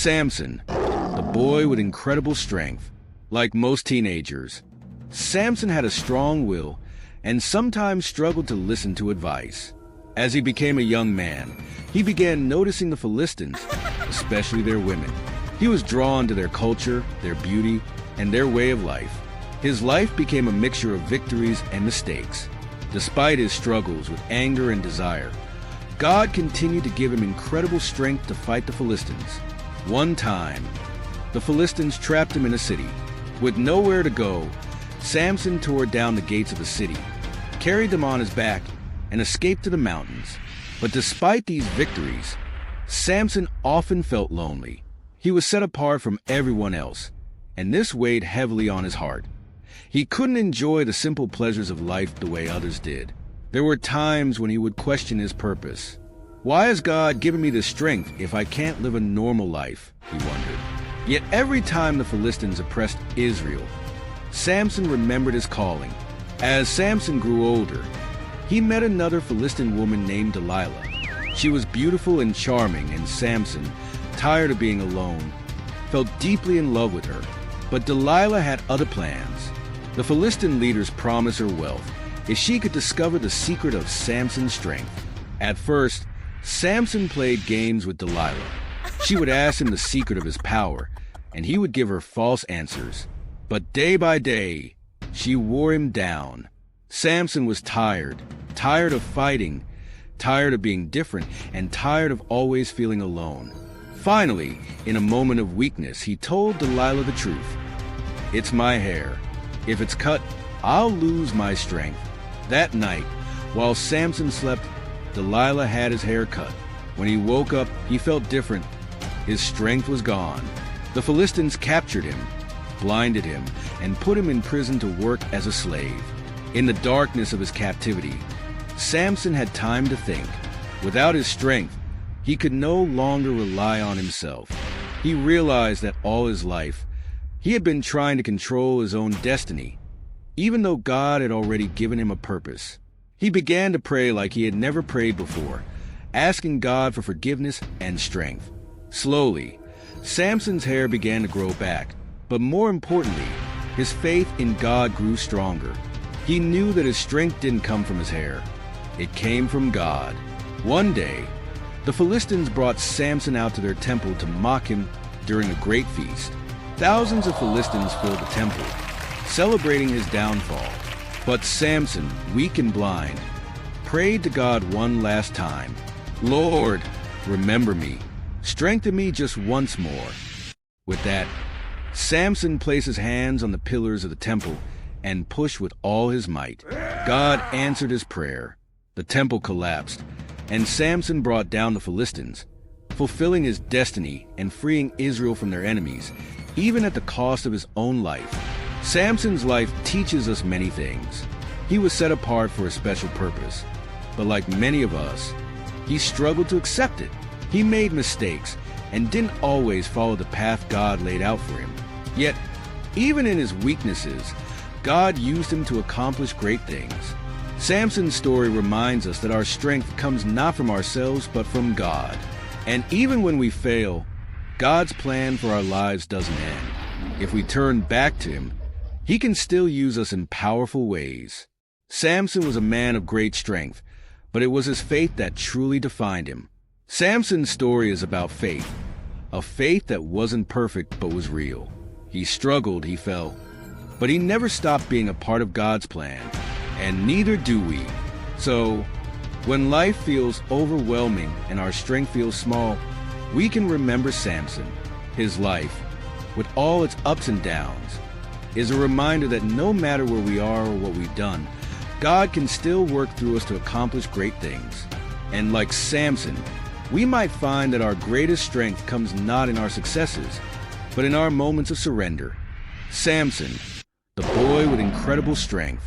Samson, the boy with incredible strength. Like most teenagers, Samson had a strong will and sometimes struggled to listen to advice. As he became a young man, he began noticing the Philistines, especially their women. He was drawn to their culture, their beauty, and their way of life. His life became a mixture of victories and mistakes. Despite his struggles with anger and desire, God continued to give him incredible strength to fight the Philistines. One time, the Philistines trapped him in a city. With nowhere to go, Samson tore down the gates of the city, carried them on his back, and escaped to the mountains. But despite these victories, Samson often felt lonely. He was set apart from everyone else, and this weighed heavily on his heart. He couldn't enjoy the simple pleasures of life the way others did. There were times when he would question his purpose. Why has God given me this strength if I can't live a normal life? He wondered. Yet every time the Philistines oppressed Israel, Samson remembered his calling. As Samson grew older, he met another Philistine woman named Delilah. She was beautiful and charming, and Samson, tired of being alone, felt deeply in love with her. But Delilah had other plans. The Philistine leaders promised her wealth if she could discover the secret of Samson's strength. At first, Samson played games with Delilah. She would ask him the secret of his power, and he would give her false answers. But day by day, she wore him down. Samson was tired of fighting, tired of being different, and tired of always feeling alone. Finally, in a moment of weakness, he told Delilah the truth. "It's my hair. If it's cut, I'll lose my strength." That night, while Samson slept, Delilah had his hair cut. When he woke up, he felt different. His strength was gone. The Philistines captured him, blinded him, and put him in prison to work as a slave. In the darkness of his captivity, Samson had time to think. Without his strength, he could no longer rely on himself. He realized that all his life, he had been trying to control his own destiny, even though God had already given him a purpose. He began to pray like he had never prayed before, asking God for forgiveness and strength. Slowly, Samson's hair began to grow back, but more importantly, his faith in God grew stronger. He knew that his strength didn't come from his hair. It came from God. One day, the Philistines brought Samson out to their temple to mock him during a great feast. Thousands of Philistines filled the temple, celebrating his downfall. But Samson, weak and blind, prayed to God one last time. "Lord, remember me. Strengthen me just once more." With that, Samson placed his hands on the pillars of the temple and pushed with all his might. God answered his prayer. The temple collapsed, and Samson brought down the Philistines, fulfilling his destiny and freeing Israel from their enemies, even at the cost of his own life. Samson's life teaches us many things. He was set apart for a special purpose, but like many of us, he struggled to accept it. He made mistakes and didn't always follow the path God laid out for him. Yet, even in his weaknesses, God used him to accomplish great things. Samson's story reminds us that our strength comes not from ourselves, but from God. And even when we fail, God's plan for our lives doesn't end. If we turn back to him, he can still use us in powerful ways. Samson was a man of great strength, but it was his faith that truly defined him. Samson's story is about faith, a faith that wasn't perfect but was real. He struggled, he fell, but he never stopped being a part of God's plan, and neither do we. So, when life feels overwhelming and our strength feels small, we can remember Samson. His life, with all its ups and downs, is a reminder that no matter where we are or what we've done, God can still work through us to accomplish great things. And like Samson, we might find that our greatest strength comes not in our successes, but in our moments of surrender. Samson, the boy with incredible strength,